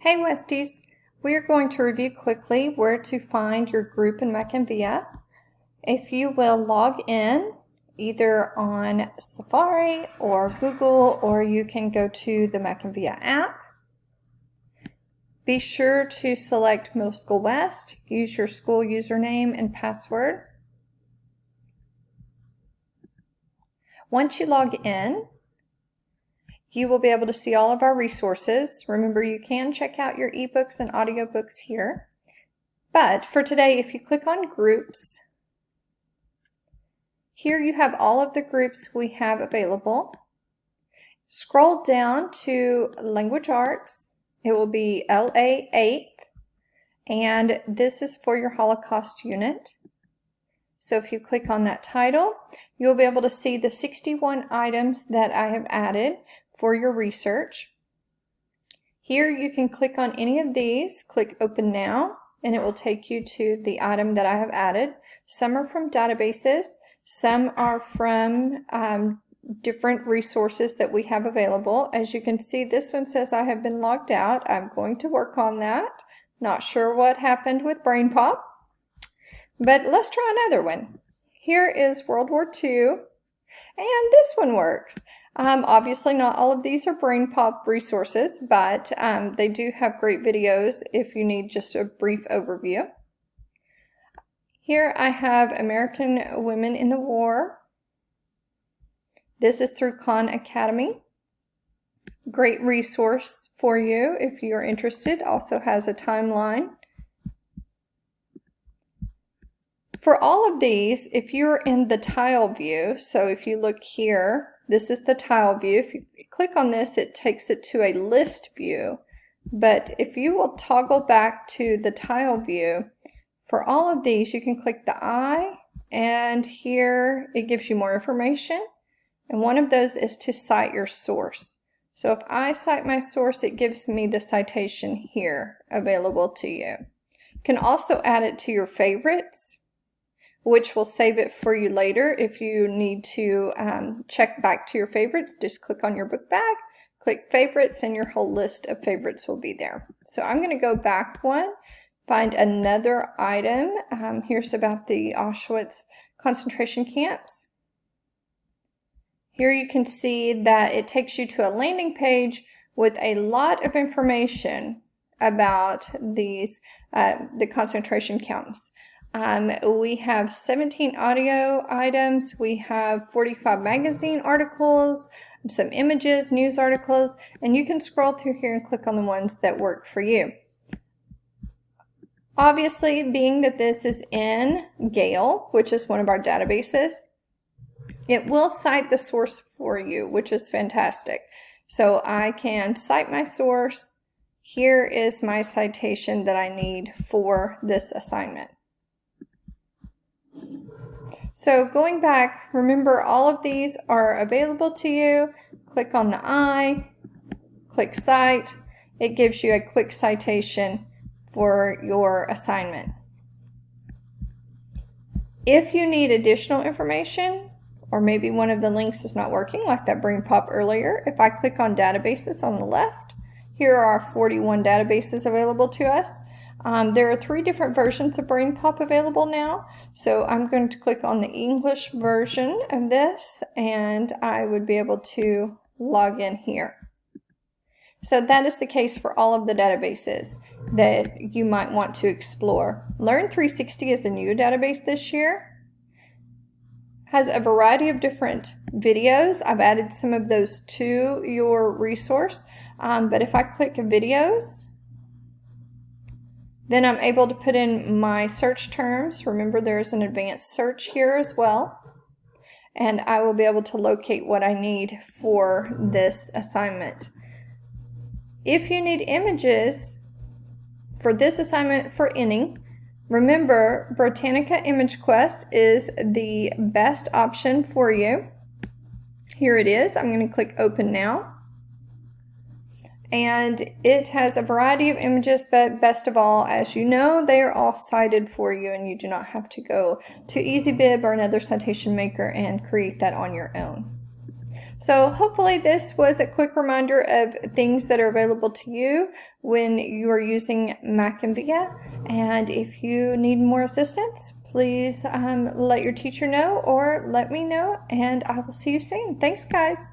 Hey Westies, we are going to review quickly where to find your group in MackinVIA. If you will log in either on Safari or Google, or you can go to the MackinVIA app. Be sure to select Middle School West, use your school username and password. Once you log in, you will be able to see all of our resources. Remember, you can check out your ebooks and audiobooks here. But for today, if you click on Groups, here you have all of the groups we have available. Scroll down to Language Arts. It will be LA 8th, and this is for your Holocaust unit. So if you click on that title, you'll be able to see the 61 items that I have added for your research. Here you can click on any of these, click Open Now, and it will take you to the item that I have added. Some are from databases, some are from different resources that we have available. As you can see, this one says I have been logged out. I'm going to work on that. Not sure what happened with Brain Pop, but let's try another one. Here is World War II, and this one works. Obviously not all of these are Brain Pop resources, but they do have great videos if you need just a brief overview. Here I have American Women in the War. This is through Khan Academy. Great resource for you if you're interested. Also has a timeline. For all of these, if you're in the tile view, so if you look here, this is the tile view. If you click on this, it takes it to a list view. But if you will toggle back to the tile view, for all of these, you can click the eye, and here it gives you more information. And one of those is to cite your source. So if I cite my source, it gives me the citation here available to you. You can also add it to your favorites, which will save it for you later. If you need to check back to your favorites, just click on your book bag, click favorites, and your whole list of favorites will be there. So I'm going to go back one, find another item. Here's about the Auschwitz concentration camps. Here you can see that it takes you to a landing page with a lot of information about these the concentration camps. We have 17 audio items, we have 45 magazine articles, some images, news articles, and you can scroll through here and click on the ones that work for you. Obviously, being that this is in Gale, which is one of our databases, it will cite the source for you, which is fantastic. So I can cite my source. Here is my citation that I need for this assignment. So going back, remember all of these are available to you. Click on the eye, click Cite. It gives you a quick citation for your assignment. If you need additional information, or maybe one of the links is not working, like that Brain Pop earlier, if I click on Databases on the left, here are 41 databases available to us. There are 3 different versions of Brain Pop available now, so I'm going to click on the English version of this, and I would be able to log in here. So that is the case for all of the databases that you might want to explore. Learn 360 is a new database this year. Has a variety of different videos. I've added some of those to your resource, but if I click videos, then I'm able to put in my search terms. Remember, there's an advanced search here as well, and I will be able to locate what I need for this assignment. If you need images for this assignment for any, remember, Britannica Image Quest is the best option for you. Here it is. I'm going to click Open Now. And it has a variety of images, but best of all, as you know, they are all cited for you, and you do not have to go to EasyBib or another citation maker and create that on your own. So hopefully this was a quick reminder of things that are available to you when you're using MackinVIA. And if you need more assistance, please let your teacher know or let me know, and I will see you soon. Thanks, guys.